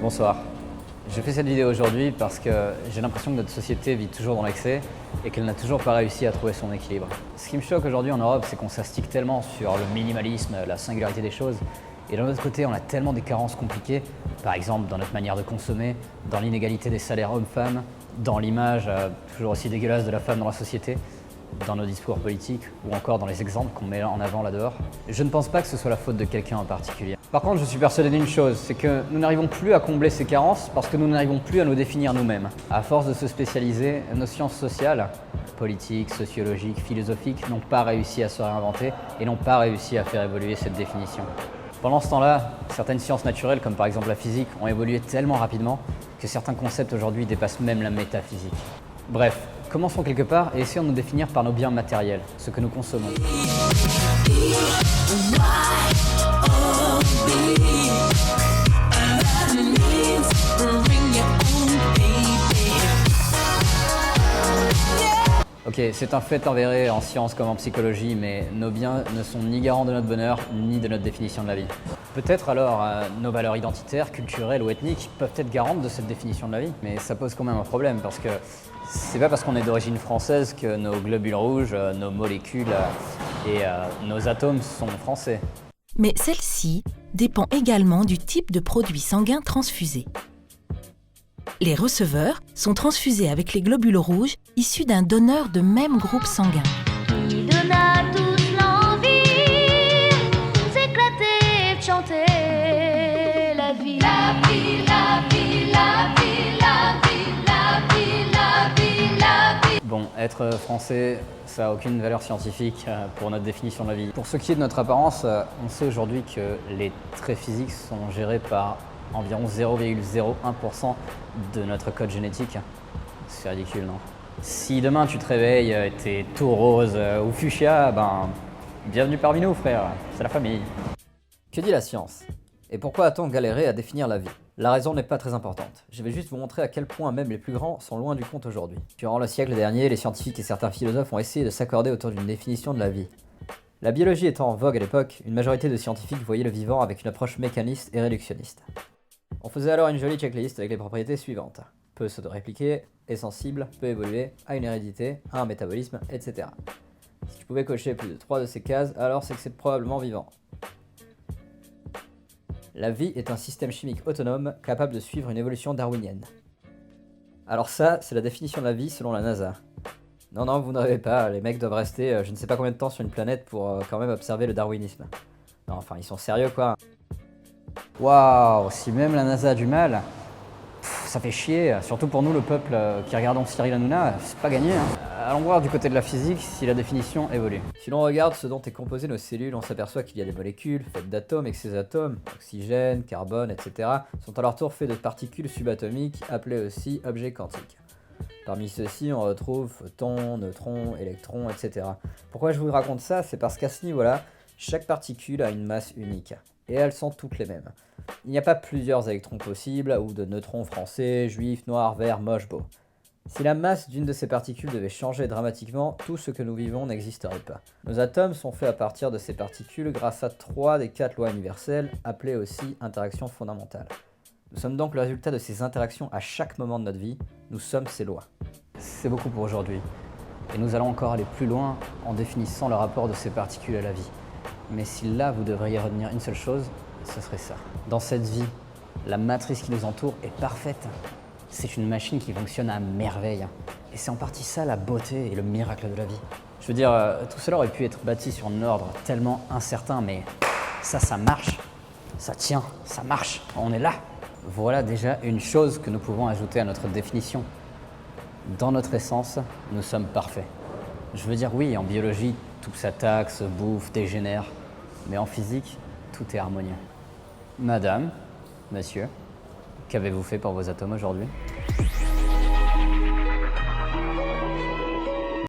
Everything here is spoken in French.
Bonsoir. Je fais cette vidéo aujourd'hui parce que j'ai l'impression que notre société vit toujours dans l'excès et qu'elle n'a toujours pas réussi à trouver son équilibre. Ce qui me choque aujourd'hui en Europe, c'est qu'on s'astique tellement sur le minimalisme, la singularité des choses, et d'un autre côté, on a tellement des carences compliquées, par exemple dans notre manière de consommer, dans l'inégalité des salaires hommes-femmes, dans l'image toujours aussi dégueulasse de la femme dans la société, dans nos discours politiques ou encore dans les exemples qu'on met en avant là dehors. Je ne pense pas que ce soit la faute de quelqu'un en particulier. Par contre, je suis persuadé d'une chose, c'est que nous n'arrivons plus à combler ces carences parce que nous n'arrivons plus à nous définir nous-mêmes. À force de se spécialiser, nos sciences sociales, politiques, sociologiques, philosophiques, n'ont pas réussi à se réinventer et n'ont pas réussi à faire évoluer cette définition. Pendant ce temps-là, certaines sciences naturelles, comme par exemple la physique, ont évolué tellement rapidement que certains concepts aujourd'hui dépassent même la métaphysique. Bref, commençons quelque part et essayons de nous définir par nos biens matériels, ce que nous consommons. Ok, c'est un fait avéré en sciences comme en psychologie, mais nos biens ne sont ni garants de notre bonheur, ni de notre définition de la vie. Peut-être alors nos valeurs identitaires, culturelles ou ethniques peuvent être garantes de cette définition de la vie, mais ça pose quand même un problème parce que c'est pas parce qu'on est d'origine française que nos globules rouges, nos molécules et nos atomes sont français. Mais celle-ci dépend également du type de produit sanguin transfusé. Les receveurs sont transfusés avec les globules rouges issus d'un donneur de même groupe sanguin. Qui donne à tous l'envie s'éclater, de chanter la vie. La vie, la vie, la vie, la vie, la vie, la vie, la vie. Bon, être français, ça n'a aucune valeur scientifique pour notre définition de la vie. Pour ce qui est de notre apparence, on sait aujourd'hui que les traits physiques sont gérés par environ 0,01% de notre code génétique. C'est ridicule, non? Si demain tu te réveilles et t'es tout rose ou fuchsia, ben bienvenue parmi nous, frère, c'est la famille. Que dit la science? Et pourquoi a-t-on galéré à définir la vie? La raison n'est pas très importante. Je vais juste vous montrer à quel point même les plus grands sont loin du compte aujourd'hui. Durant le siècle dernier, les scientifiques et certains philosophes ont essayé de s'accorder autour d'une définition de la vie. La biologie étant en vogue à l'époque, une majorité de scientifiques voyaient le vivant avec une approche mécaniste et réductionniste. On faisait alors une jolie checklist avec les propriétés suivantes. Peut se répliquer, est sensible, peut évoluer, a une hérédité, a un métabolisme, etc. Si tu pouvais cocher plus de 3 de ces cases, alors c'est que c'est probablement vivant. La vie est un système chimique autonome capable de suivre une évolution darwinienne. Alors ça, c'est la définition de la vie selon la NASA. Non, vous ne rêvez pas, les mecs doivent rester je ne sais pas combien de temps sur une planète pour quand même observer le darwinisme. Non, enfin, ils sont sérieux quoi. Waouh, si même la NASA a du mal, ça fait chier, surtout pour nous le peuple qui regardons Cyril Hanouna, c'est pas gagné. Allons voir du côté de la physique si la définition évolue. Si l'on regarde ce dont est composée nos cellules, on s'aperçoit qu'il y a des molécules faites d'atomes et que ces atomes, oxygène, carbone, etc., sont à leur tour faits de particules subatomiques appelées aussi objets quantiques. Parmi ceux-ci, on retrouve photons, neutrons, électrons, etc. Pourquoi je vous raconte ça? C'est parce qu'à ce niveau-là, chaque particule a une masse unique. Et elles sont toutes les mêmes. Il n'y a pas plusieurs électrons possibles, ou de neutrons français, juifs, noirs, verts, moches, beaux. Si la masse d'une de ces particules devait changer dramatiquement, tout ce que nous vivons n'existerait pas. Nos atomes sont faits à partir de ces particules grâce à 3 des 4 lois universelles, appelées aussi interactions fondamentales. Nous sommes donc le résultat de ces interactions à chaque moment de notre vie, nous sommes ces lois. C'est beaucoup pour aujourd'hui. Et nous allons encore aller plus loin en définissant le rapport de ces particules à la vie. Mais si là, vous devriez retenir une seule chose, ce serait ça. Dans cette vie, la matrice qui nous entoure est parfaite. C'est une machine qui fonctionne à merveille. Et c'est en partie ça la beauté et le miracle de la vie. Je veux dire, tout cela aurait pu être bâti sur un ordre tellement incertain, mais ça marche. Ça tient, ça marche. On est là. Voilà déjà une chose que nous pouvons ajouter à notre définition. Dans notre essence, nous sommes parfaits. Je veux dire, oui, en biologie, tout s'attaque, se bouffe, dégénère. Mais en physique, tout est harmonieux. Madame, monsieur, qu'avez-vous fait pour vos atomes aujourd'hui ?